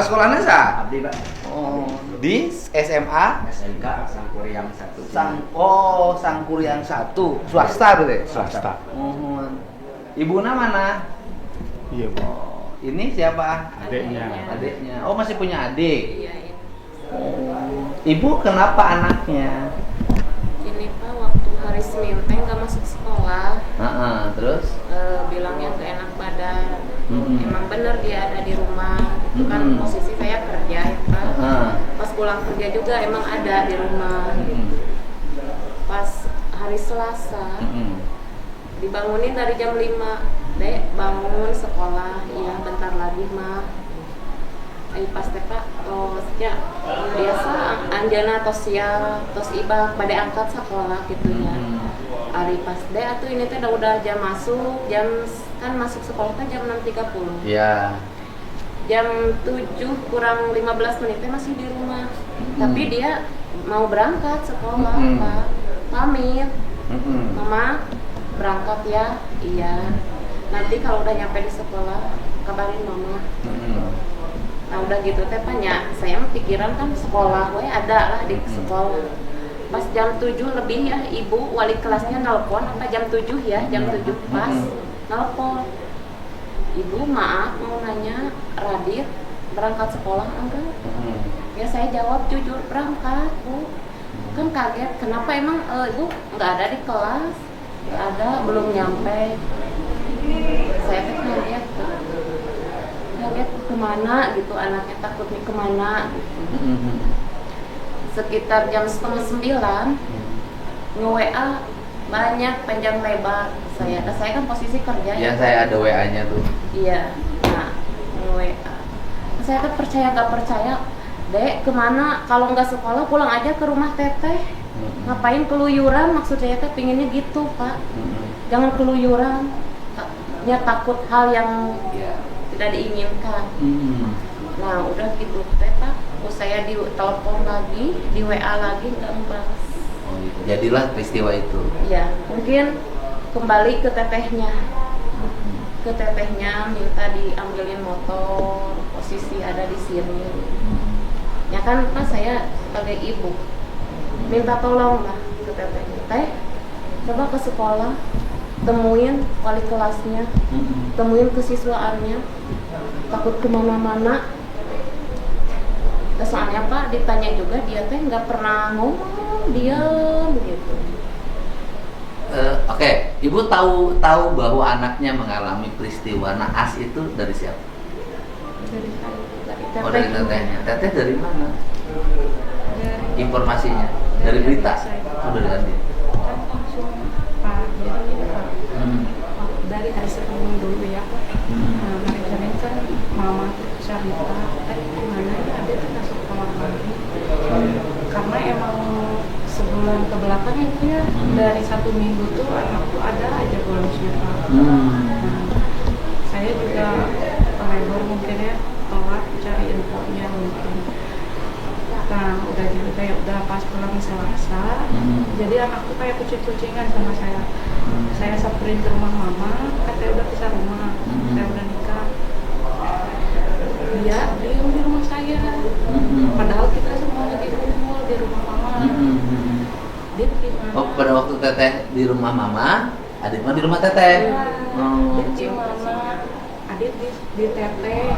sekolahnya sa? Abdi Pak. Oh, di SMA SMK Sangkuriang 1. Sangkuriang 1 swasta berarti? Swasta. Oh. Ibunya mana? Iya, Bu. Oh, ini siapa? Adiknya. Adiknya. Oh, masih punya adik. Iya, iya. Oh. Ibu kenapa anaknya? Ini Pak, waktu hari Senin teh nggak masuk sekolah, Terus? bilangnya gak enak badan. Mm-mm. Emang bener dia ada di rumah. Itu kan Mm-mm. posisi saya kerja ya Pak. Pas pulang kerja juga emang ada di rumah. Pas hari Selasa dibangunin dari jam 5. Dek, bangun sekolah. Iya, bentar lagi mah. Ayo pas teh Pak, ya biasa anjana tos siang, tos iba pada angkat sekolah gitu ya. Ari pas deh atuh ini teh udah jam masuk, jam kan masuk sekolah kan jam 6.30. Iya. Jam 7 kurang 15 menit teh masih di rumah. Tapi dia mau berangkat sekolah, Pak. Pamit. Mama berangkat ya? Iya. Nanti kalau udah nyampe di sekolah kabarin mama. Nah udah gitu teh banyak, saya pikiran kan sekolah, we ada lah di sekolah. Pas jam 7 lebih ya, ibu wali kelasnya nelpon, apa jam 7 ya, jam 7 pas nelpon. Ibu maaf mau nanya, Radit berangkat sekolah enggak? Ya saya jawab jujur berangkat Bu. Kan kaget, kenapa emang ibu nggak ada di kelas? Nggak ada, belum nyampe. Saya teh kaget kemana gitu, anaknya takutnya kemana gitu. Sekitar jam 8:30 nge-WA banyak panjang lebar saya kan posisi kerja Ya, saya ada WA-nya tuh. iya, nah nge-WA saya kan percaya gak percaya, Dek kemana, kalau nggak sekolah pulang aja ke rumah teteh. Ngapain keluyuran, maksud saya teh pinginnya gitu Pak. Jangan keluyuran, ya takut hal yang tidak diinginkan. Nah udah gitu teh Pak, saya di telepon lagi, di WA lagi nggak membalas. Oh, gitu. Jadilah peristiwa itu. Ya mungkin kembali ke tetehnya, minta diambilin motor, posisi ada di sini. Ya kan Pak, saya sebagai ibu minta tolong lah ke tetehnya, teh coba ke sekolah, temuin wali kelasnya, temuin kesiswaannya, takut kemana-mana. Soalnya Pak ditanya juga dia teh nggak pernah ngomong, diam gitu. Oke, Ibu tahu bahwa anaknya mengalami peristiwa naas itu dari siapa? Dari teteh. Oh, dari tetehnya. Teteh dari mana? Informasinya dari berita. Oh, dari Andi. Kan langsung Pak, jadi ini Pak, dari hari Senin dulu ya Pak. Nah, hari Senin kan mama cerita, gimana ya ada kita sekolah lagi. Karena emang sebulan ke belakang itu ya, dari 1 minggu tuh anak tuh ada aja bolosnya Pak. Nah, saya juga teledor mungkin ya, telat cari infonya mungkin. Nah udah gitu kayak udah pas pulang Selasa, jadi anak tuh kayak kucing-kucingan sama saya. Saya samperin ke rumah mama, katanya udah pisah rumah, saya udah nikah. Dia diem di rumah saya, padahal kita semua lagi kumpul di rumah mama. Dia gimana? Oh, pada waktu teteh di rumah mama, adik mah di rumah teteh. Dia gimana? Adik di teteh,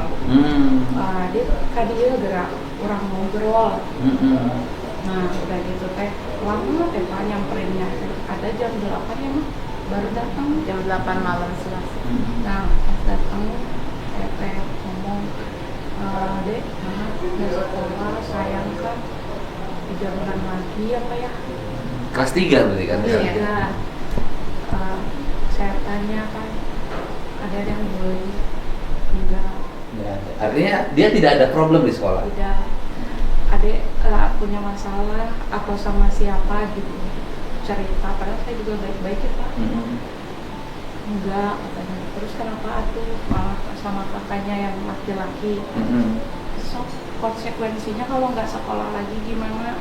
adik dia gerak kurang ngobrol. Nah udah gitu teh lama teh Pak nyamperinnya, ada jam 8 ya mah baru datang. Jam 8 malam Selasa. Nah pas datang teh ngomong, Dek nah nggak sekolah sayang kan 3 bulan lagi apa ya. Kelas 3 berarti kan? Iya. Saya tanya kan ada yang boleh enggak. Ya, artinya dia tidak ada problem di sekolah. Tidak, adik punya masalah atau sama siapa gitu cerita, padahal saya juga baik-baik ya Pak. Enggak katanya, terus kenapa atuh malah sama kakaknya yang laki-laki. So konsekuensinya kalau nggak sekolah lagi gimana.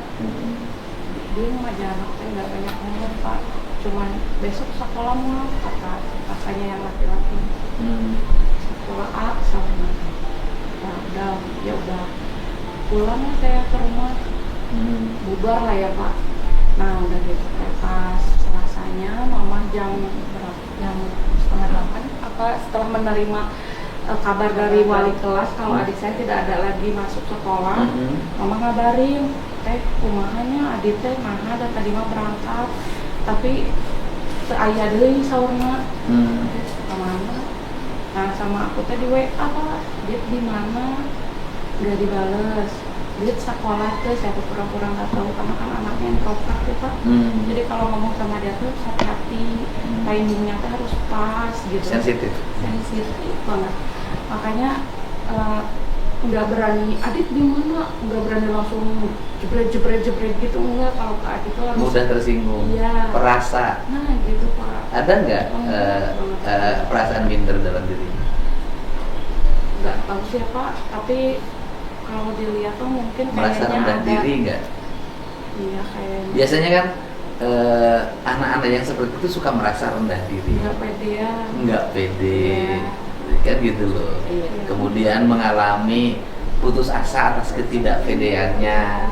Dia aja anaknya nggak banyak ngomong Pak, cuman besok sekolah mau kata kakaknya yang laki-laki. Sekolah A sama Nah, udah pulang lah saya ke rumah, bubar lah ya Pak. Nah udah gitu pas Selasanya mama jam berapa, jam 7:30 apa setelah menerima kabar dari wali kelas kalau adik saya tidak ada lagi masuk sekolah, mama ngabarin kumahanya adik teh mana ada tadi mah berangkat tapi aya deui saurna kemana. Nah sama aku teh di WA Pak, dia di mana nggak dibales, dia sekolah tuh saya pura-pura nggak tahu karena kan anaknya introvert ya Pak. Jadi kalau ngomong sama dia tuh hati-hati, timingnya tuh harus pas gitu, sensitif banget. Makanya nggak berani Adit di mana, nggak berani langsung jebret gitu, enggak. Kalau ke Adit tuh harus mudah tersinggung, iya, perasa. nah gitu Pak. Ada nggak perasaan minder dalam diri? Nggak tahu sih Pak, tapi kalau dilihat tuh mungkin merasa kayaknya rendah ada diri nggak? Iya kayaknya. Biasanya kan anak-anak yang seperti itu suka merasa rendah diri, Nggak pede ya. nggak pede, kan gitu loh. Iya. Kemudian mengalami putus asa atas ketidakpedeannya,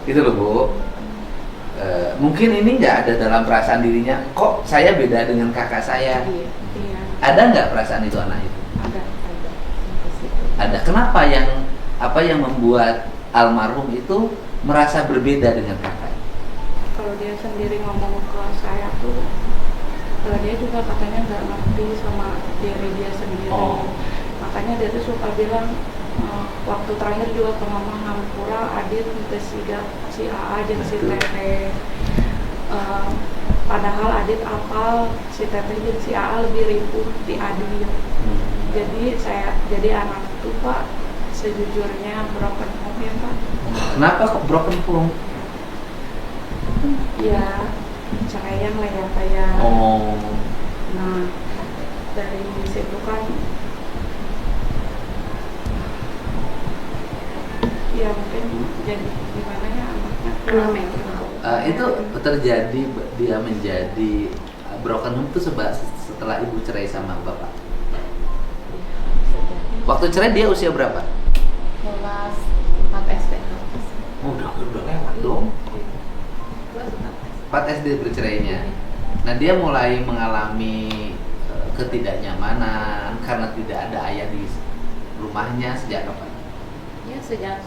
gitu loh Bu. Mungkin ini nggak ada dalam perasaan dirinya, kok saya beda dengan kakak saya. Iya. Ada nggak perasaan itu anak itu? Ada. Ada. Kenapa apa yang membuat almarhum itu merasa berbeda dengan kakak? Kalau dia sendiri ngomong ke saya tuh, dia juga katanya nggak ngerti sama diri dia sendiri. Makanya dia tuh suka bilang, waktu terakhir juga ke mama Hampura, Adit ke si AA dan si Teteh. Padahal Adit apal, si Teteh dan si AA lebih ripuh di Adit. Jadi anak itu Pak, sejujurnya broken home ya Pak. Kenapa kok broken home? Ya, ceraian lah ya Pak ya. Nah, dari situ kan ya mungkin jadi gimana ya anaknya itu terjadi, dia menjadi broken home itu setelah ibu cerai sama bapak. Waktu cerai dia usia berapa? Kelas 4 SD. Udah lewat dong. 4 SD bercerainya. Nah dia mulai mengalami ketidaknyamanan karena tidak ada ayah di rumahnya sejak kapan? Ya sejak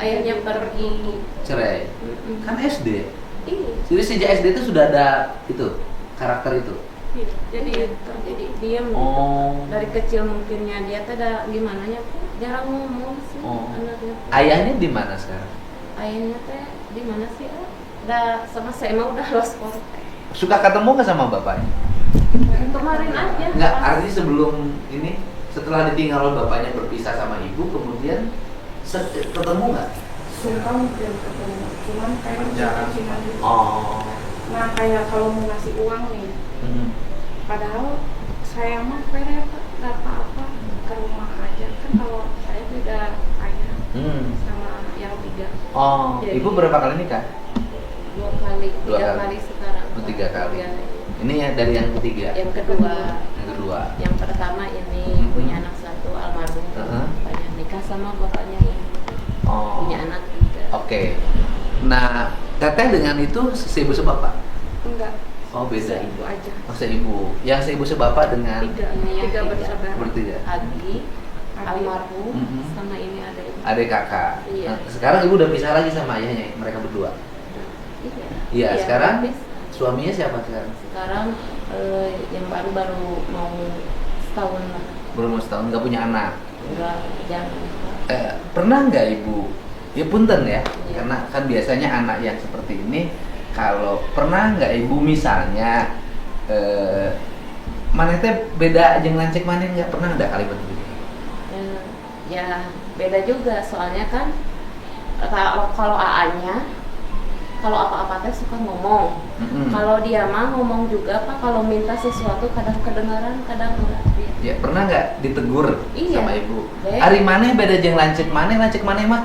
ayahnya pergi Cerai. Kan SD. Iya. Jadi sejak SD itu sudah ada itu karakter itu. Iya, jadi jadi diam dari kecil mungkinnya dia tuh ada gimana nya jarang ngomong sih anaknya. Ayahnya di mana sekarang? Ayahnya teh di mana sih? Udah sama saya emang udah lost kontak. Suka ketemu nggak sama bapaknya? Kemarin aja. Nggak, artinya sebelum ini, setelah ditinggal oleh bapaknya berpisah sama ibu, kemudian ketemu nggak? suka mungkin ketemu, cuman kayak Jarang. cuma gitu. Nah kayak kalau mau ngasih uang nih, padahal saya mah pere Pak, nggak apa-apa ke rumah aja kan kalau saya tidak kaya sama yang 3. Jadi, Ibu berapa kali nikah? 2 kali, 3 Dua kali. kali sekarang. 3 kali. Ya. Ini ya dari yang ketiga. Yang kedua. Yang kedua. Yang pertama ini punya anak 1 almarhum. Bapaknya nikah sama bapaknya ini. Punya anak 3. Oke. Nah, Teteh dengan itu seibu sebapak? enggak. Beda. Seibu aja. Seibu. Yang seibu sebapak dengan 3 Ini yang 3 3. bersaudara. bertiga. Agi, almarhum, sama ini ada ini. Adik kakak. Iya. Nah, sekarang ibu udah pisah lagi sama ayahnya, mereka berdua. Iya, sekarang habis. suaminya siapa sekarang? Sekarang yang baru mau setahun lah. Belum mau setahun, nggak punya anak. Enggak, jangan. Pernah nggak ibu? Ya punten ya, Iya. karena kan biasanya anak yang seperti ini, kalau pernah nggak ibu misalnya, mana teh beda jeung lancik manin, nggak pernah ada kalimat begitu? Ya beda juga, soalnya kan kalau AA-nya kalau apa-apa teh suka ngomong. Kalau dia mah ngomong juga Pak, kalau minta sesuatu kadang kedengaran, kadang enggak. Ya, pernah nggak ditegur Iya. sama ibu? Baik. Ari maneh beda jeung lancip maneh mah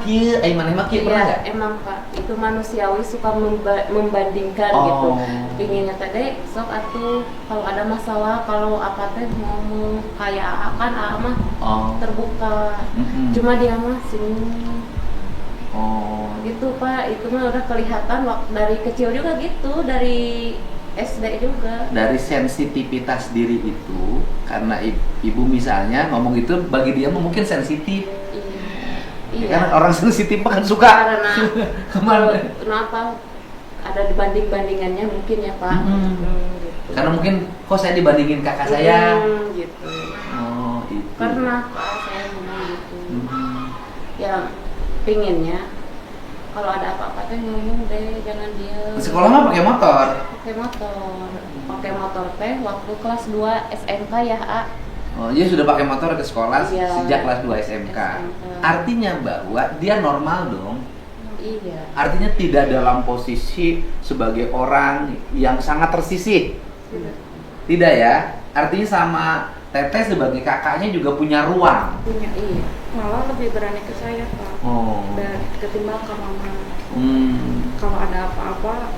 kieu, ai maneh mah kieu, pernah nggak? Emang Pak, itu manusiawi suka membandingkan Oh. gitu. Pinginnya tadi sok atuh kalau ada masalah, kalau apa teh ngomong kayak akan mah Oh. terbuka. Cuma dia mah sini Oh. gitu Pak, itu mah udah kelihatan waktu dari kecil juga gitu, dari SD juga. Dari sensitivitas diri itu, karena ibu misalnya ngomong itu bagi dia mah mungkin sensitif. Iya. Ya kan orang sensitif kan suka Karena kemana? kenapa ada dibanding-bandingannya mungkin ya Pak. Gitu. Karena mungkin kok saya dibandingin kakak saya. Gitu. Oh, itu. Karena Pak saya ngomong gitu. Mhm. Ya pinginnya kalau ada apa-apa teh ngomong deh, jangan dia. Sekolah mah pakai motor. Pakai motor teh waktu kelas 2 SMK ya A. Oh, dia sudah pakai motor ke sekolah Iya. sejak kelas 2 SMK. Artinya bahwa dia normal dong. Iya. Artinya tidak dalam posisi sebagai orang yang sangat tersisih. Tidak ya? Artinya sama Teteh sebagai kakaknya juga punya ruang. Punya, iya. Malah lebih berani ke saya Pak. Oh. Dan ketimbang ke mama. Hmm. Kalau ada apa-apa,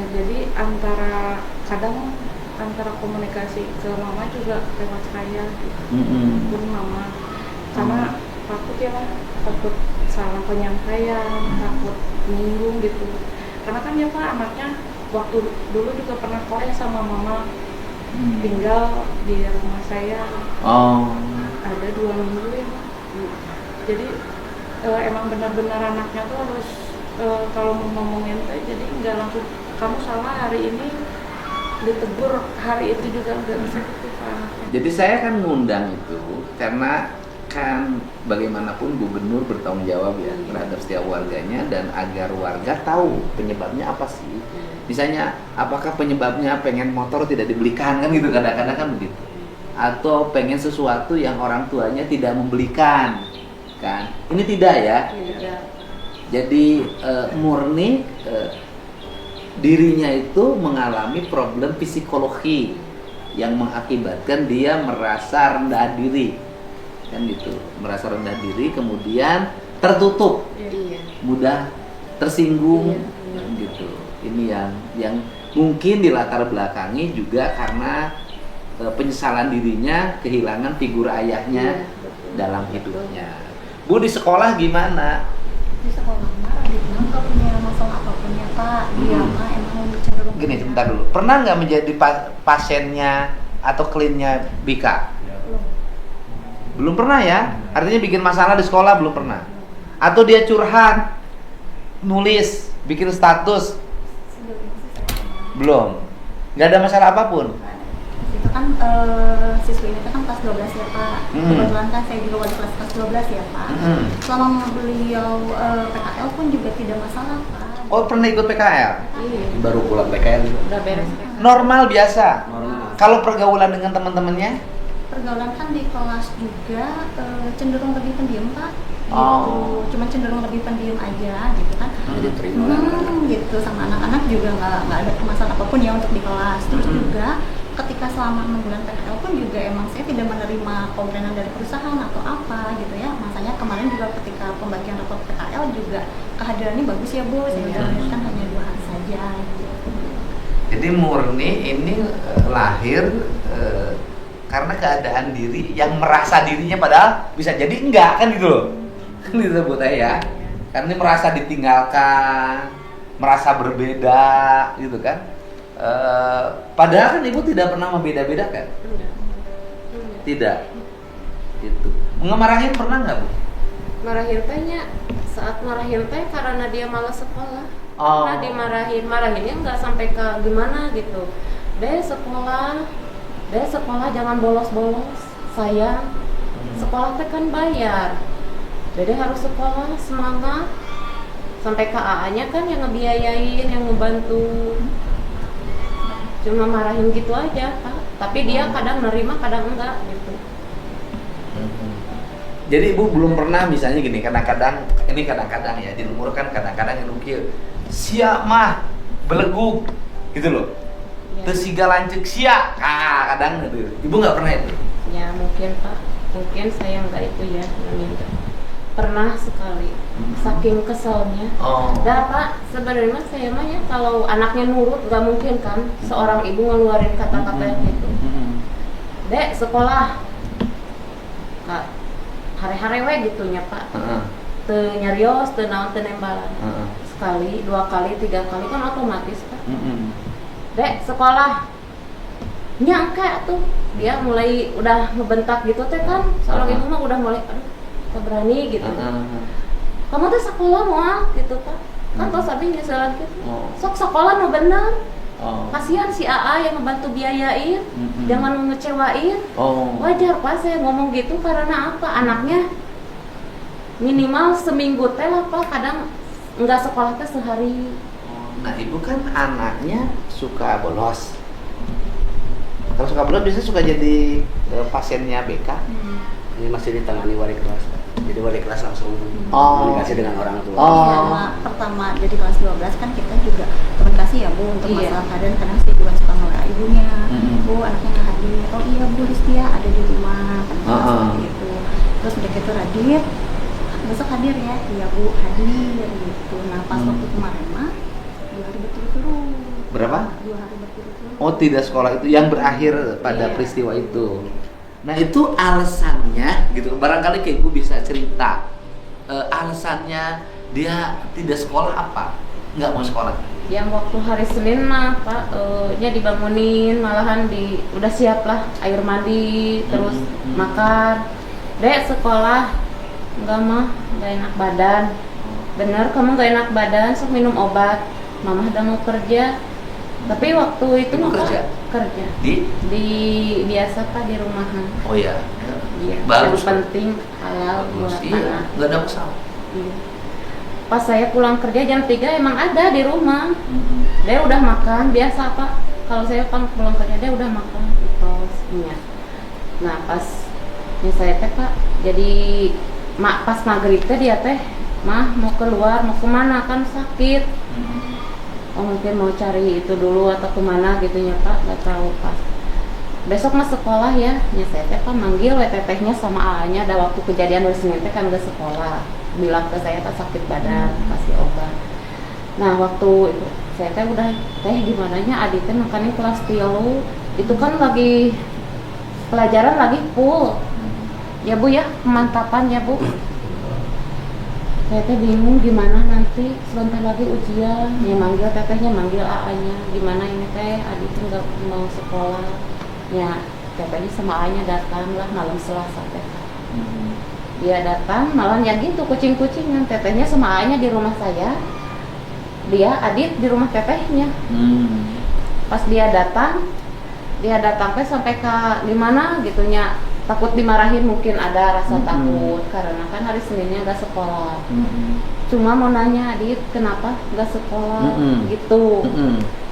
jadi kadang antara komunikasi ke mama juga lewat saya gitu. Pun mama, karena takut ya, takut salah penyampaian, takut menyinggung gitu. Karena kan ya Pak, anaknya waktu dulu juga pernah korea sama mama, tinggal di rumah saya. Oh. Ada 2 minggu ya Pak. Jadi emang benar-benar anaknya tuh harus kalau mau ngomongin teh, jadi nggak langsung kamu salah hari ini ditegur, hari itu juga nggak bisa gitu Pak. Jadi saya kan ngundang itu karena kan bagaimanapun gubernur bertanggung jawab ya terhadap setiap warganya, dan agar warga tahu penyebabnya apa sih. Misalnya apakah penyebabnya pengen motor tidak dibelikan, kan gitu, kadang-kadang kan begitu. Atau pengen sesuatu yang orang tuanya tidak membelikan, kan? Ini tidak ya. Iya. Jadi murni dirinya itu mengalami problem psikologi yang mengakibatkan dia merasa rendah diri, kan gitu, merasa rendah diri, kemudian tertutup, Iya. mudah tersinggung, Iya. kan gitu. Ini yang mungkin dilatar belakangi juga karena penyesalan dirinya kehilangan figur ayahnya dalam hidupnya. Bu, di sekolah gimana? Di sekolah mah adiknya nggak punya masalah apapun ya Pak. Dia mah emang cenderung Gini, sebentar dulu. Pernah nggak menjadi pasiennya atau kliennya Bika? Belum pernah ya? Artinya bikin masalah di sekolah belum pernah? Atau dia curhat, nulis, bikin status? Belum. Nggak ada masalah apapun? itu kan siswi ini kan kelas 12 ya Pak. Kebetulan kan saya juga wali kelas 12 ya Pak. Selama beliau PKL pun juga tidak masalah Pak. Oh, pernah ikut PKL? Iya. Baru pulang PKL juga. Udah beres. Normal biasa. Normal. Kalau pergaulan dengan teman-temannya? Pergaulan kan di kelas juga cenderung lebih pendiam Pak. Oh. Cuma cenderung lebih pendiam aja gitu kan. Diterima Gitu, sama anak-anak juga nggak ada masalah apapun ya untuk di kelas. Terus juga ketika selama 6 bulan PKL pun juga emang saya tidak menerima komplainan dari perusahaan atau apa gitu ya. Makanya kemarin juga ketika pembagian rapot PKL juga kehadirannya bagus ya Bu. Saya udah kan hanya 2 hari saja gitu. Jadi murni ini lahir karena keadaan diri yang merasa dirinya padahal bisa jadi enggak, kan gitu loh. Kan disebut ya. Karena ini merasa ditinggalkan, merasa berbeda gitu kan. Padahal kan ibu tidak pernah membeda-bedakan. Tidak. Gitu. Ngemarahin pernah nggak Bu? Marahin tehnya, saat marahin teh karena dia malas sekolah. Oh. Nah marahinnya nggak sampai ke gimana gitu. Deh sekolah jangan bolos-bolos, sayang. Sekolah teh kan bayar. Dede harus sekolah, semangat. Sampai KAA-nya kan yang ngebiayain, yang ngebantu. Cuma marahin gitu aja Pak. Tapi dia kadang nerima, kadang enggak gitu. Jadi ibu belum pernah misalnya gini, kadang-kadang ya di lumur kan kadang-kadang yang nukil siap mah beleguk gitu loh. Ya. Tesiga lancek siap, kadang gitu. Ibu nggak pernah itu? Ya mungkin Pak, mungkin saya nggak itu ya minta. Pernah sekali, saking keselnya. Oh. Dah Pak, sebenarnya mah saya mah ya kalau anaknya nurut nggak mungkin kan seorang ibu ngeluarin kata-kata yang itu. Dek sekolah, Kak, hari-hari we gitunya Pak. Teu nyarios, teu naon, teu nembalan. Sekali, 2 kali, 3 kali kan otomatis Pak. Dek sekolah, nyangka tuh dia mulai udah ngebentak gitu teh kan. Seorang ibu mah udah mulai, aduh, tak berani gitu. Kamu tuh sekolah mau gitu Pak. Kan tos abi nyeselan gitu. Sok sekolah mau bener. Kasihan si AA yang ngebantu biayain, jangan mengecewain. Wajar Pak saya ngomong gitu karena apa? Anaknya minimal seminggu teh lah Pak, kadang nggak sekolah teh sehari. Nah ibu kan anaknya suka bolos. Kalau suka bolos biasanya suka jadi pasiennya BK. Ini masih ditangani wali kelas. Jadi wali kelas langsung komunikasi dengan orang tua. Selama pertama jadi kelas 12 kan kita juga komunikasi ya Bu untuk Iya. masalah keadaan, kadang saya juga suka ngora ibunya. Bu anaknya nggak hadir. Oh iya Bu Ristia ada di rumah kan seperti itu. Terus udah gitu Radit besok hadir ya, iya Bu hadir gitu. Nah pas waktu kemarin mah 2 hari berturut-turut. Berapa? 2 hari berturut-turut. Oh tidak sekolah itu yang berakhir pada Iya. peristiwa itu. Nah itu alasannya gitu. Barangkali kayak ibu bisa cerita alasannya dia tidak sekolah apa? Nggak mau sekolah? Yang waktu hari Senin mah Pak, nya dibangunin malahan udah siap lah air mandi terus makan. Dek sekolah, enggak mah, nggak enak badan. Bener kamu nggak enak badan, sok minum obat. Mama udah mau kerja. Tapi waktu itu Ibu mah Pak, kerja? kerja di biasa Pak di rumahan. Oh ya. Iya. Bagus, Yang penting halal Bagus. buat Iya. anak. Nggak ada masalah. Iya. Pas saya pulang kerja jam 3 emang ada di rumah. Dia udah makan, biasa Pak. Kalau saya pulang kerja dia udah makan terus punya. Nah pas saya teh Pak, jadi pas maghrib teh dia teh, mah mau keluar mau kemana kan sakit. Oh mungkin mau cari itu dulu atau kemana gitu ya Pak, nggak tahu pas. Besok mah sekolah ya, saya teh kan manggil WTT-nya sama AA-nya. Ada waktu kejadian hari Senin teh kan nggak sekolah. Bilang ke saya kan sakit badan, kasih obat. Nah waktu itu saya teh udah gimana nya Adi teh makannya kelas 3 itu kan lagi pelajaran lagi full. Ya Bu ya, pemantapan ya Bu. Saya teh bingung gimana nanti sebentar lagi ujian. Ya manggil tetehnya, manggil AA-nya. Gimana ini teh Adi tuh nggak mau sekolah. Ya tetehnya sama AA-nya datang lah malam Selasa teh. Dia datang malam ya gitu kucing-kucingan. Tetehnya sama AA-nya di rumah saya. Dia Adit di rumah tetehnya. Pas dia datang teh sampai ke di mana gitunya. Takut dimarahin, mungkin ada rasa takut karena kan hari Seninnya nggak sekolah. Cuma mau nanya Adit kenapa nggak sekolah gitu.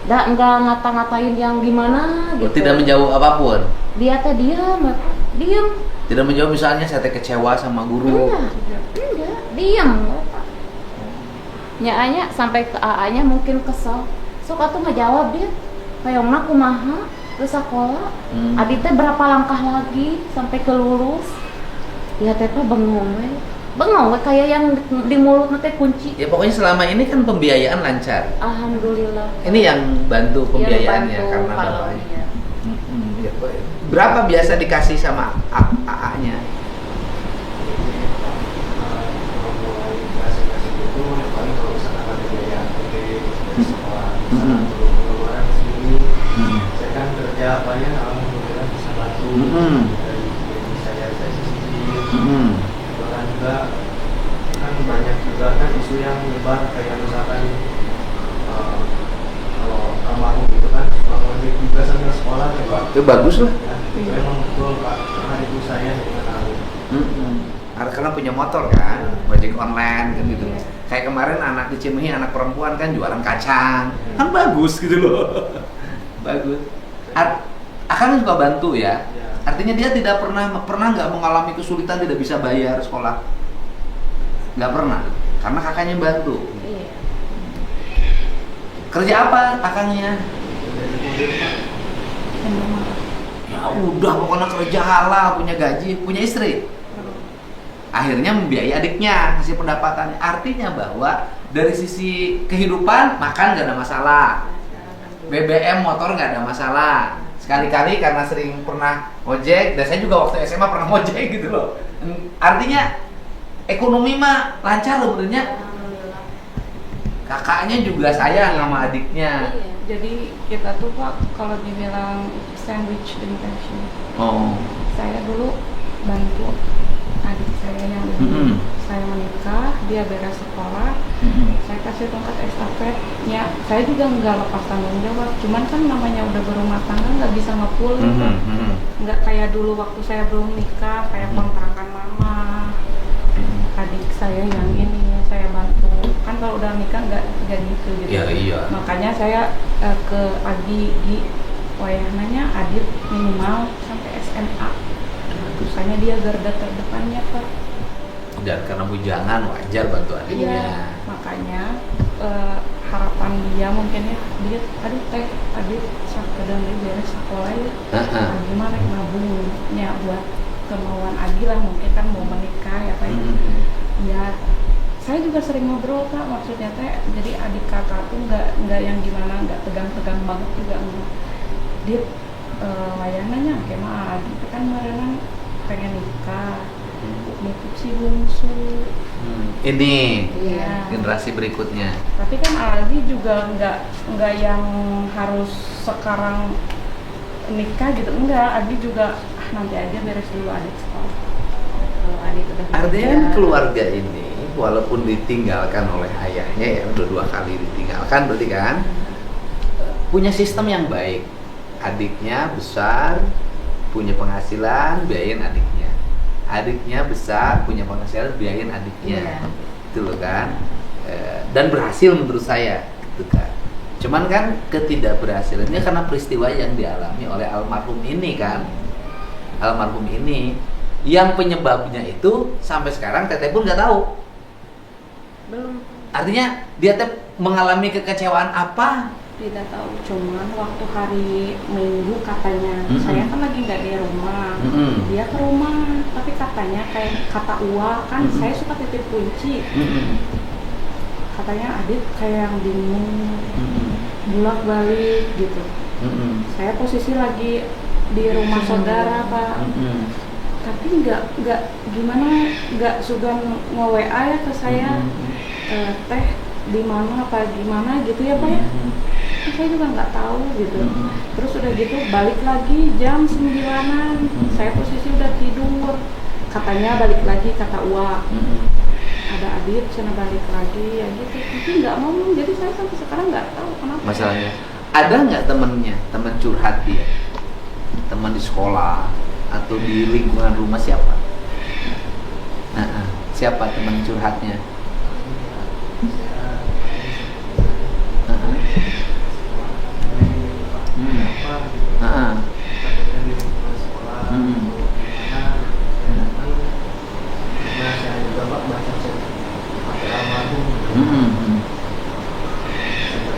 Nggak ngata-ngatain yang gimana gitu. Tidak menjauh apapun. Dia teh diem. Tidak menjauh misalnya saya teh kecewa sama guru. Enggak, diem. Nyaanya sampai ke AA-nya mungkin kesel. Sok atuh ngejawab dia. Kayaknya kumaha ke sekolah. Adit teh berapa langkah lagi sampai ke lulus. Ya teh bengong we kayak yang di mulut teh kunci. Ya pokoknya selama ini kan pembiayaan lancar. Alhamdulillah. Ini yang bantu pembiayaannya Yang bantu karena kalau bapaknya. iya. Ya, berapa biasa dikasih sama AA-nya? Saya kan kerja apanya alhamdulillah bisa bantu dari saya sisihkan. Bahkan juga kan banyak juga kan isu yang menyebar kayak misalkan kalau almarhum itu kan ngojek juga sambil sekolah ya Pak. Itu bagus lah. Ya, itu memang betul Pak, karena ibu saya juga tahu. Karena punya motor kan, ojek online kan gitu. Kayak kemarin anak di Cimahi, anak perempuan kan jualan kacang, kan bagus gitu loh. Bagus. Akan suka bantu ya. Artinya dia tidak pernah nggak mengalami kesulitan tidak bisa bayar sekolah. Nggak pernah, karena kakaknya bantu. Iya. Kerja apa akangnya? Jadi kurir Pak. Vendor maaf. Ya udah pokoknya kerja halal, punya gaji, punya istri. Akhirnya membiayai adiknya, hasil pendapatannya. Artinya bahwa dari sisi kehidupan makan gak ada masalah, BBM motor gak ada masalah. Sekali-kali karena sering pernah ojek, dan saya juga waktu SMA pernah ojek gitu loh. Artinya ekonomi mah lancar loh benernya. Kakaknya juga sayang sama adiknya. Iya. Jadi kita tuh Pak kalau dibilang sandwich generation. Oh. Saya dulu bantu adik saya yang saya menikah, dia beres sekolah, saya kasih tongkat estafetnya. Saya juga nggak lepas tanggung jawab, cuman kan namanya udah berumah tangga nggak bisa nge-pull, nggak kayak dulu waktu saya belum nikah, kayak kontrakan mama, adik saya yang ini saya bantu. Kan kalau udah nikah nggak gitu. Iya, iya. Makanya saya ke Agi di wayahnanya adit minimal sampai SMA. Usahanya dia garda terdepannya Pak. Dan karena bujangan wajar bantu adiknya. Iya, makanya harapan dia mungkin ya dia aduh teh adit sakadang dia beres sekolah ya. Gimana nabungnya buat kemauan Adi lah, mungkin kan mau menikah ya Pak. Ya saya juga sering ngobrol Pak, maksudnya teh jadi adik kakak tuh nggak yang gimana, nggak tegang-tegang banget juga enggak. Dia wayananya kayak mah Adi itu kan merenang pengen nikah, nitip si bungsu. Ini Iya. generasi berikutnya. Tapi kan Aldi juga nggak yang harus sekarang nikah gitu, enggak. Aldi juga nanti aja beres dulu adik sekolah. Kalau adik udah Artinya kan kerja, keluarga ini walaupun ditinggalkan oleh ayahnya ya udah 2 kali ditinggalkan berarti kan punya sistem yang baik. Adiknya besar, punya penghasilan, biayain adiknya. Adiknya besar, punya penghasilan, biayain adiknya. Iya. Itu loh kan. Dan berhasil menurut saya, gitu kan. Cuman kan ketidakberhasilannya karena peristiwa yang dialami oleh almarhum ini kan. Almarhum ini yang penyebabnya itu sampai sekarang Teteh pun nggak tahu. belum, Artinya dia teh mengalami kekecewaan apa? Tidak tahu, cuman waktu hari Minggu katanya saya kan lagi nggak di rumah, dia ke rumah, tapi katanya kayak kata Ua kan saya suka titip kunci, katanya Adit kayak yang bingung, bolak balik gitu. Saya posisi lagi di rumah saudara Pak, tapi nggak gimana, nggak sugan nge-WA ya ke saya, teh di mana apa gimana gitu ya Pak ya. Saya juga nggak tahu gitu. Terus udah gitu balik lagi jam 9-an, saya posisi udah tidur, katanya balik lagi kata Ua, ada Adit sana balik lagi ya gitu, tapi nggak ngomong. Jadi saya sampai sekarang nggak tahu kenapa. Masalahnya ada nggak temennya, teman curhat dia, teman di sekolah atau di lingkungan rumah siapa? Siapa teman curhatnya?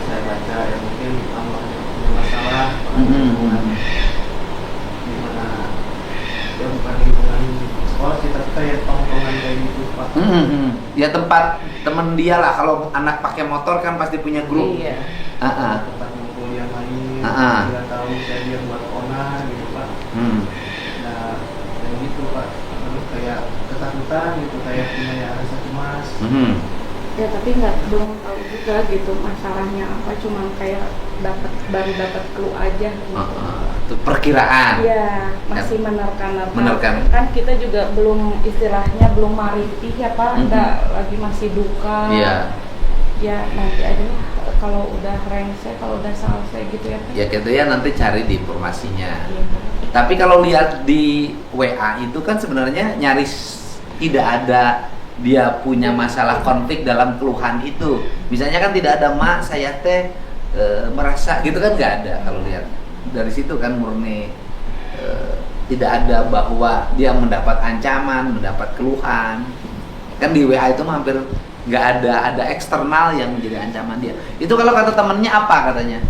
Saya baca ya mungkin Allah punya masalah dimana ya bukan lingkungan sekolah kita kayak tongkrongan kayak gitu Pak. Ya tempat temen dia lah, kalau anak pakai motor kan pasti punya grup. iya. Tempat ngumpul yang lain, dia tahu saya dia buat onar gitu Pak. Nah, yang gitu Pak, terus kayak ketakutan gitu, kayak punya rasa cemas. Ya tapi belum tahu juga gitu masalahnya apa, cuman kayak baru dapat clue aja gitu. Itu perkiraan. Iya, masih menerka-nerka. Menerka. Kan kita juga belum istilahnya belum maripih ya Pak, lagi masih duka. Iya. Ya nanti aja lah, kalau udah rengsek, kalau udah selesai gitu ya Pak. Ya gitu ya, nanti cari di informasinya. Iya. Tapi kalau lihat di WA itu kan sebenarnya nyaris tidak ada dia punya masalah konflik dalam keluhan itu. Misalnya kan tidak ada mak saya teh merasa gitu kan, nggak ada. Kalau lihat dari situ kan murni tidak ada bahwa dia mendapat ancaman, mendapat keluhan. Kan di WA itu hampir nggak ada eksternal yang menjadi ancaman dia. Itu kalau kata temennya apa katanya?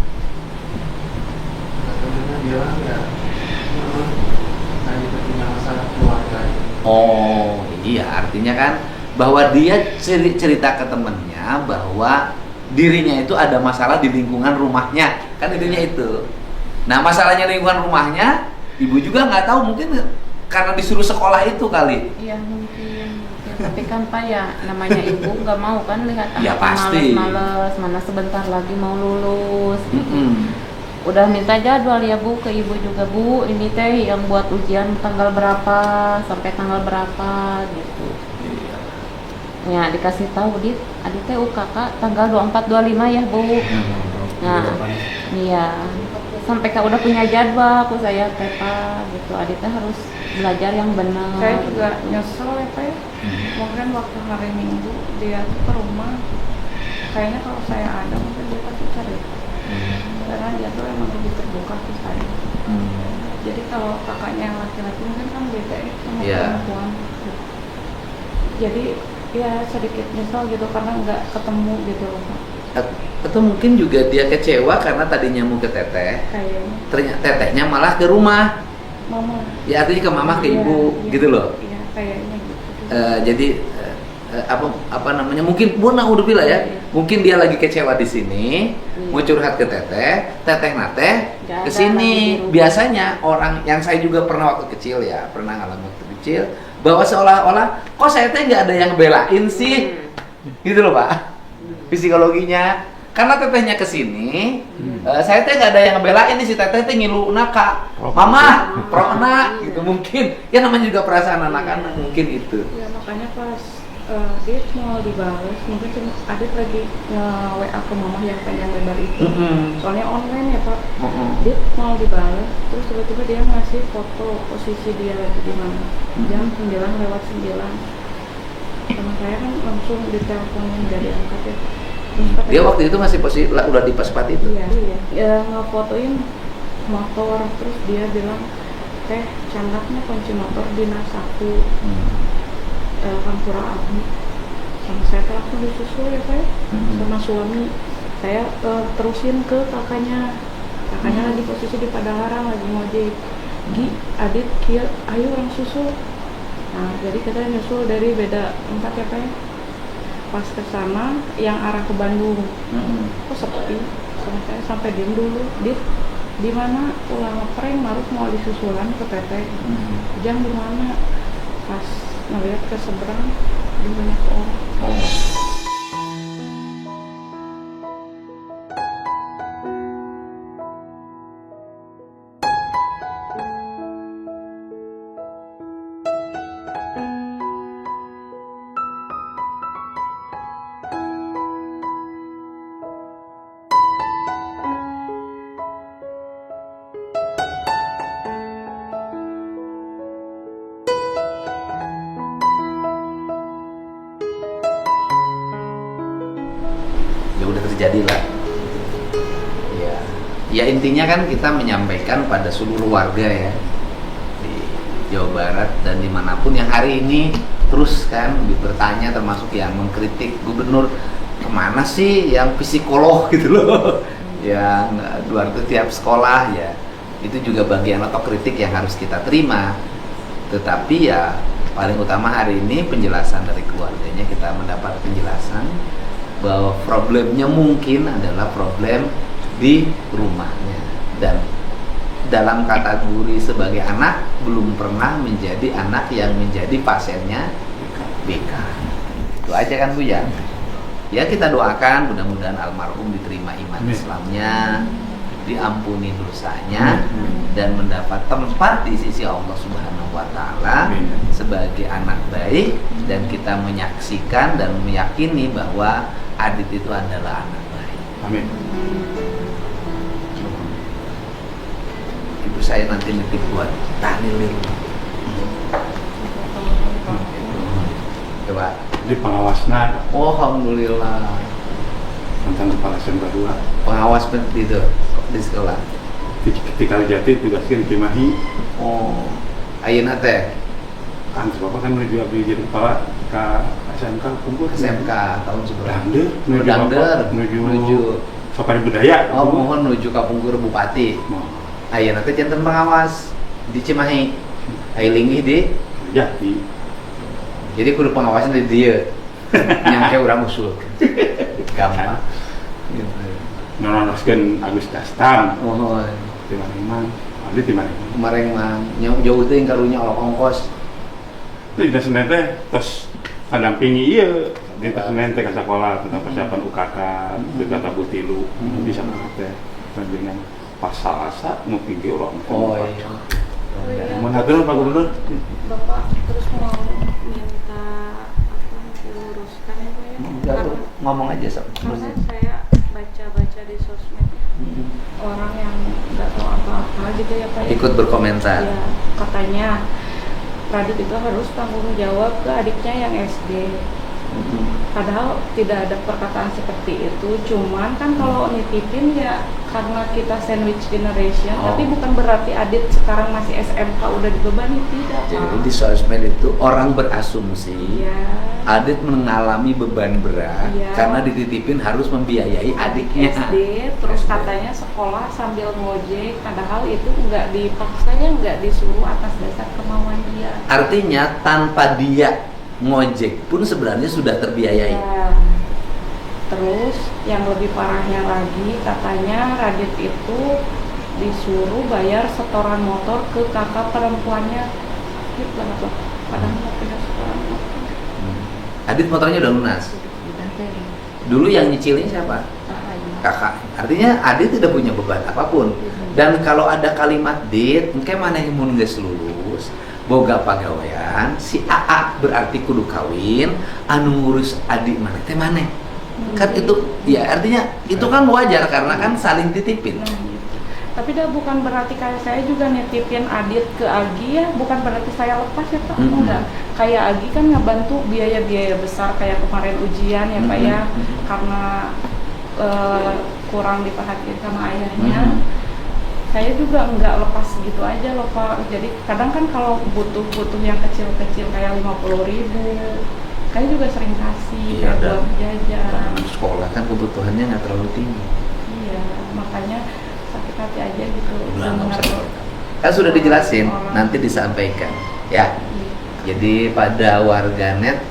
Temennya bilang ya memang hanya punya masalah keluarga. Oh iya, artinya kan bahwa dia cerita ke temennya bahwa dirinya itu ada masalah di lingkungan rumahnya, kan intinya itu. Nah masalahnya lingkungan rumahnya, ibu juga nggak tahu, mungkin karena disuruh sekolah itu kali. Iya mungkin. Ya, tapi kan Pak ya namanya ibu nggak mau kan lihat Ya, anak pasti. males-males, mana sebentar lagi mau lulus. Mm-mm. Udah minta jadwal ya Bu ke ibu juga, Bu ini teh yang buat ujian tanggal berapa sampai tanggal berapa gitu. Ya dikasih tahu Dit, adik teh UKK tanggal 24 25 ya Bu. Nah iya sampai Kak udah punya jadwal aku saya teh Pak gitu, adik teh harus belajar yang benar. Saya juga nyesel ya Pak ya. Mungkin waktu hari Minggu dia tuh ke rumah, kayaknya kalau saya ada mungkin dia pasti cari. Karena dia tuh emang lebih terbuka ke saya. Jadi kalau kakaknya yang laki-laki mungkin kan beda ya sama Iya. perempuan. Jadi ya sedikit nyesel gitu karena nggak ketemu gitu loh Pak. Atau mungkin juga dia kecewa karena tadinya mau ke teteh, Kayaknya ternyata tetehnya malah ke rumah. mama. Ya artinya ke mama ke Iya, ibu iya, gitu loh. Iya kayaknya gitu. Jadi apa namanya, mungkin Bu naudzubillah ya, mungkin dia lagi kecewa di sini, mau curhat ke teteh nate Nggak ke ada sini. lagi di rumah. Biasanya orang yang saya juga pernah waktu kecil ya, pernah ngalamin waktu kecil, bahwa seolah-olah kok saya teh nggak ada yang belain sih, gitu loh Pak, psikologinya. Karena tetehnya ke sini, saya teh nggak ada yang ngebelain nih, si teteh teh ngilu naka, mama, prona, gitu mungkin. Ya namanya juga perasaan anak-anak mungkin itu. Ya makanya pas dia mau dibalas, mungkin cuma adik lagi WA ke mama yang panjang lebar itu. Soalnya online ya Pak. Dia mau dibalas, terus tiba-tiba dia ngasih foto posisi dia lagi di mana. Jam 9 lewat 9. Sama saya kan langsung diteleponin nggak diangkat ya. Terus katanya, Dia waktu itu masih posisi udah di pas itu. iya, ya ngefotoin motor, terus dia bilang teh candaknya kunci motor dinas 1 Kampura Abu. Sama saya tuh langsung disusul ya Pak ya, sama suami. Saya terusin ke kakaknya lagi posisi di Padalarang lagi ngojek. Gi, Adit, Kia, ayo orang susul. Nah jadi kita nyusul dari beda tempat ya Pak ya. Pas ke sana yang arah ke Bandung, kok sepi. Sama saya sampai diem dulu, Dit, di mana pulang ngeprank Maruf mau disusulan ke teteh. Jam di mana? Pas ngeliat ke seberang di banyak orang. Ya udah terjadilah. Ya intinya kan kita menyampaikan pada seluruh warga ya di Jawa Barat dan dimanapun yang hari ini terus kan bertanya, termasuk yang mengkritik gubernur, kemana sih yang psikolog gitu loh, yang luar itu tiap sekolah ya, itu juga bagian otokritik yang harus kita terima. Tetapi ya paling utama hari ini penjelasan dari keluarganya, kita mendapat penjelasan bahwa problemnya mungkin adalah problem di rumahnya, dan dalam kategori sebagai anak belum pernah menjadi anak yang menjadi pasiennya BK. Itu aja kan Bu ya. Ya kita doakan mudah-mudahan almarhum diterima iman Islamnya, diampuni dosanya, dan mendapat tempat di sisi Allah Subhanahu wa taala sebagai anak baik, dan kita menyaksikan dan meyakini bahwa Adit itu adalah anak baik. Amin. Ibu saya nanti nitip buat tahlil. Coba. Jadi pengawasnya Oh, alhamdulillah. mantan kepala SMK 2 Pengawas seperti itu di sekolah. di Kalijati tugaskan di Cimahi. Oh, ayeuna teh. Kan bapak kan udah juga jadi kepala ke SMK kumpul SMK tahun seberapa? Dangder Dangder menuju Safari Budaya. Oh, mohon menuju Kapungkur Bupati. Aya nanti jantan pengawas di Cimahi. Aya linggih di Jati. jadi kudu pengawasan di dia. Nyangke urang usul. Gampang. Gitu. Nonoskeun Agus Dastam. Oh, Di mana? Ada di mana? kemarin mah jauh teh karunya olok ongkos. Itu di Senin teh tos adampingi ieu di Senin teh ka sekolah tentang persiapan UKK di Tata Butilu bisa banget teh dengan pasal asa nu pinggir urang. Oh iya. Mun hatur Pak Gubernur. Bapak terus mau minta apa diluruskan ya Pak ya? Enggak, tuh, ngomong aja sob. Karena saya baca-baca di sosmed orang yang nggak tahu apa-apa gitu ya Pak ya. Ikut berkomentar. Ya, katanya Radit itu harus tanggung jawab ke adiknya yang SD. Padahal tidak ada perkataan seperti itu, cuman kan kalau nitipin ya karena kita sandwich generation, tapi bukan berarti Adit sekarang masih SMK udah dibebani, tidak Pak. Jadi di sosmed itu orang berasumsi Iya. Adit mengalami beban berat Iya. karena dititipin harus membiayai adiknya. SD, terus katanya sekolah sambil ngojek, padahal itu nggak dipaksa ya, nggak disuruh atas dasar kemauan dia. Artinya tanpa dia ngojek pun sebenarnya sudah terbiayai. Ya. Terus yang lebih parahnya lagi, katanya Radit itu disuruh bayar setoran motor ke kakak perempuannya. Sakit banget loh, padahal mau punya setoran motor. Adit motornya udah lunas. Udah deh. Dulu yang nyicilin siapa? Kakak. Artinya Adit tidak punya beban apapun. Dan kalau ada kalimat Dit, engke maneh mun geus lulus, boga pagawean, si AA berarti kudu kawin, anu ngurus adik maneh teh maneh. Kan itu ya artinya itu kan wajar karena kan saling titipin. Nah, gitu. Tapi dah bukan berarti kayak saya juga nitipin Adit ke Agi ya, bukan berarti saya lepas ya Pak. Enggak. Kayak Agi kan ngebantu biaya-biaya besar kayak kemarin ujian ya Pak ya, karena kurang diperhatiin sama ayahnya. Saya juga nggak lepas gitu aja loh Pak. Jadi kadang kan kalau butuh yang kecil-kecil kayak 50.000, saya juga sering kasih Iya, buat jajan. Sekolah kan kebutuhannya nggak terlalu tinggi. Iya, makanya sakit hati aja gitu. Udah nggak usah. Dengar Kan sudah dijelasin, orang. nanti disampaikan. Ya. Iya. Jadi pada warganet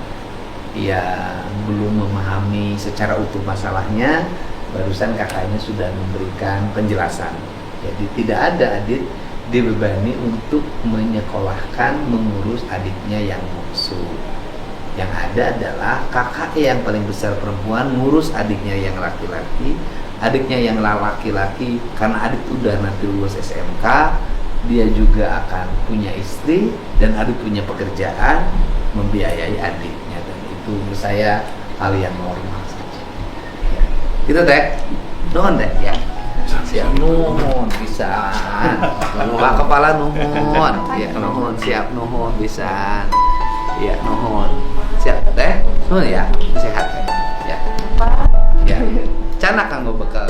yang belum memahami secara utuh masalahnya, barusan kakaknya sudah memberikan penjelasan. Jadi tidak ada Adit dibebani untuk menyekolahkan, mengurus adiknya yang bungsu. Yang ada adalah kakak yang paling besar perempuan ngurus adiknya yang laki-laki, adiknya yang laki-laki karena adik udah nanti lulus SMK, dia juga akan punya istri dan adik punya pekerjaan, membiayai adiknya, dan itu menurut saya hal yang normal saja. Ya. Gitu teh, nuhun teh ya. Siap nuhun pisan. Pak kepala nuhun, ya nuhun siap nuhun pisan. Ya nuhun. Siap teh, nuhun ya, sehat teh. Ya. Ya. Cana kanggo bekal.